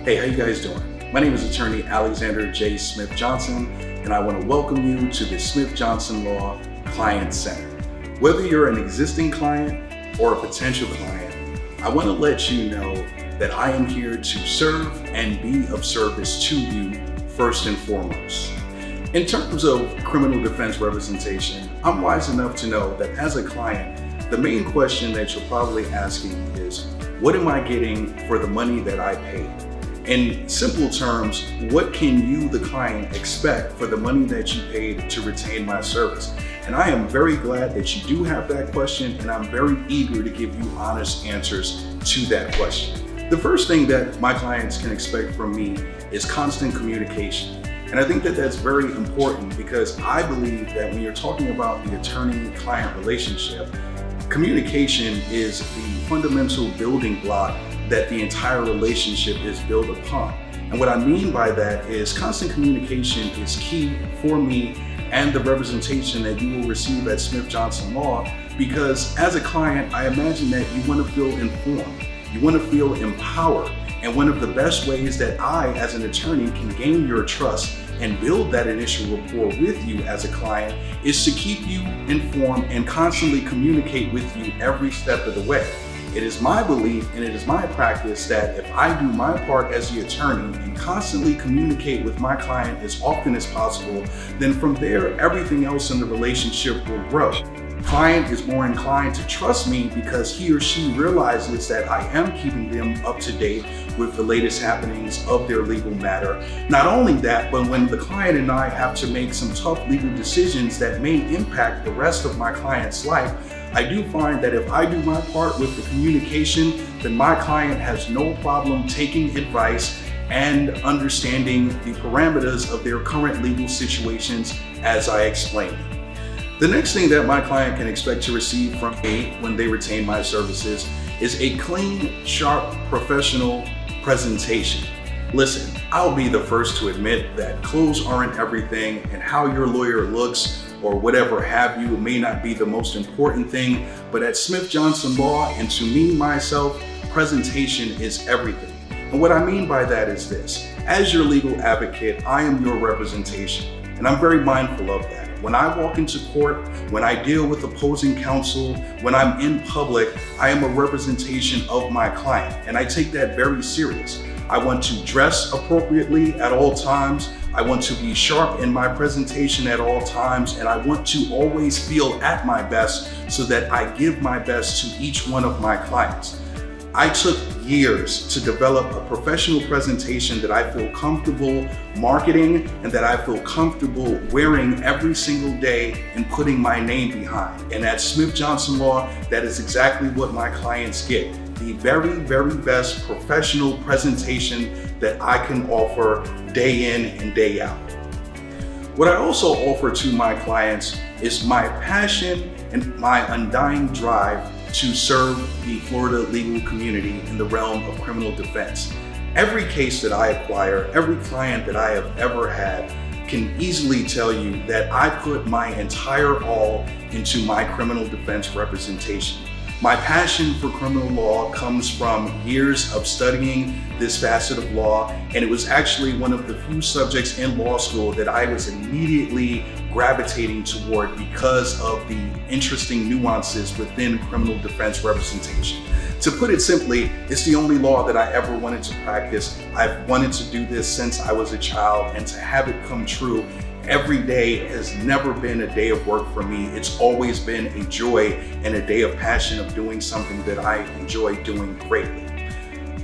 Hey, how you guys doing? My name is Attorney Alexander J. Smith Johnson, and I want to welcome you to the Smith Johnson Law Client Center. Whether you're an existing client or a potential client, I want to let you know that I am here to serve and be of service to you first and foremost. In terms of criminal defense representation, I'm wise enough to know that as a client, the main question that you're probably asking is, what am I getting for the money that I paid? In simple terms, what can you, the client, expect for the money that you paid to retain my service? And I am very glad that you do have that question, and I'm very eager to give you honest answers to that question. The first thing that my clients can expect from me is constant communication. And I think that that's very important because I believe that when you're talking about the attorney-client relationship, communication is the fundamental building block that the entire relationship is built upon. And what I mean by that is constant communication is key for me and the representation that you will receive at Smith Johnson Law, because as a client, I imagine that you want to feel informed, you want to feel empowered. And one of the best ways that I, as an attorney, can gain your trust and build that initial rapport with you as a client is to keep you informed and constantly communicate with you every step of the way. It is my belief and it is my practice that if I do my part as the attorney and constantly communicate with my client as often as possible, then from there, everything else in the relationship will grow. Client is more inclined to trust me because he or she realizes that I am keeping them up to date with the latest happenings of their legal matter. Not only that, but when the client and I have to make some tough legal decisions that may impact the rest of my client's life, I do find that if I do my part with the communication, then my client has no problem taking advice and understanding the parameters of their current legal situations as I explain them. The next thing that my client can expect to receive from me when they retain my services is a clean, sharp, professional presentation. Listen, I'll be the first to admit that clothes aren't everything, and how your lawyer looks or whatever have you may not be the most important thing, but at Smith Johnson Law, and to me, myself, presentation is everything. And what I mean by that is this: as your legal advocate, I am your representation, and I'm very mindful of that. When I walk into court, when I deal with opposing counsel, when I'm in public, I am a representation of my client, and I take that very serious. I want to dress appropriately at all times. I want to be sharp in my presentation at all times, and I want to always feel at my best so that I give my best to each one of my clients. I took years to develop a professional presentation that I feel comfortable marketing and that I feel comfortable wearing every single day and putting my name behind. And at Smith Johnson Law, that is exactly what my clients get: the very, very best professional presentation that I can offer day in and day out. What I also offer to my clients is my passion and my undying drive to serve the Florida legal community in the realm of criminal defense. Every case that I acquire, every client that I have ever had can easily tell you that I put my entire all into my criminal defense representation. My passion for criminal law comes from years of studying this facet of law, and it was actually one of the few subjects in law school that I was immediately gravitating toward because of the interesting nuances within criminal defense representation. To put it simply, it's the only law that I ever wanted to practice. I've wanted to do this since I was a child, and to have it come true every day has never been a day of work for me. It's always been a joy and a day of passion of doing something that I enjoy doing greatly.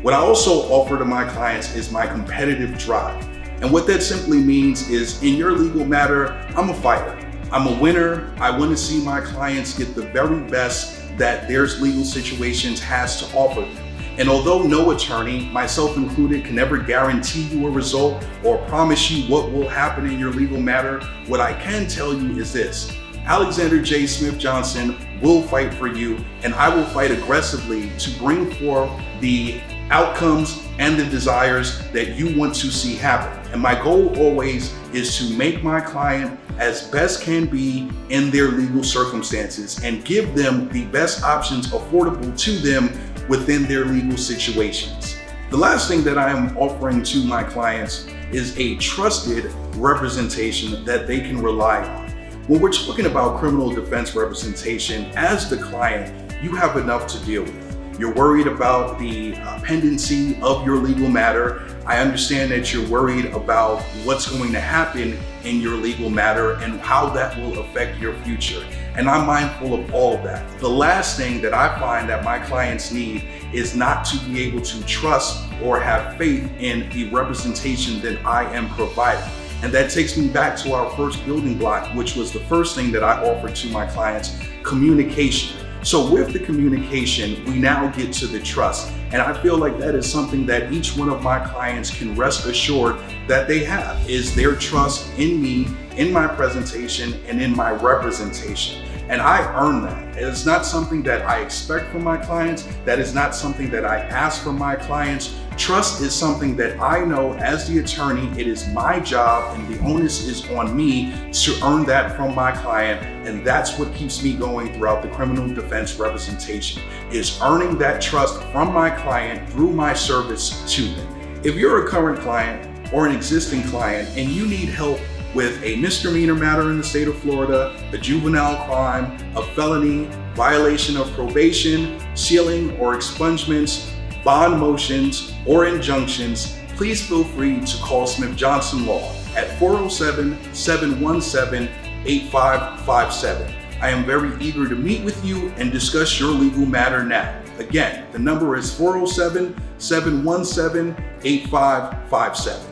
What I also offer to my clients is my competitive drive. And what that simply means is, in your legal matter, I'm a fighter. I'm a winner. I want to see my clients get the very best that their legal situations has to offer them. And although no attorney, myself included, can ever guarantee you a result or promise you what will happen in your legal matter, what I can tell you is this: Alexander J. Smith Johnson will fight for you, and I will fight aggressively to bring forth the outcomes and the desires that you want to see happen. And my goal always is to make my client as best can be in their legal circumstances and give them the best options affordable to them within their legal situations. The last thing that I am offering to my clients is a trusted representation that they can rely on. When we're talking about criminal defense representation, as the client, you have enough to deal with. You're worried about the pendency of your legal matter. I understand that you're worried about what's going to happen in your legal matter and how that will affect your future. And I'm mindful of all of that. The last thing that I find that my clients need is not to be able to trust or have faith in the representation that I am providing. And that takes me back to our first building block, which was the first thing that I offered to my clients: communication. So with the communication, we now get to the trust. And I feel like that is something that each one of my clients can rest assured that they have, is their trust in me, in my presentation, and in my representation. And I earn that. It's not something that I expect from my clients. That is not something that I ask from my clients. Trust is something that I know as the attorney, it is my job and the onus is on me to earn that from my client. And that's what keeps me going throughout the criminal defense representation, is earning that trust from my client through my service to them. If you're a current client or an existing client and you need help with a misdemeanor matter in the state of Florida, a juvenile crime, a felony, violation of probation, sealing or expungements, bond motions, or injunctions, please feel free to call Smith Johnson Law at 407-717-8557. I am very eager to meet with you and discuss your legal matter now. Again, the number is 407-717-8557.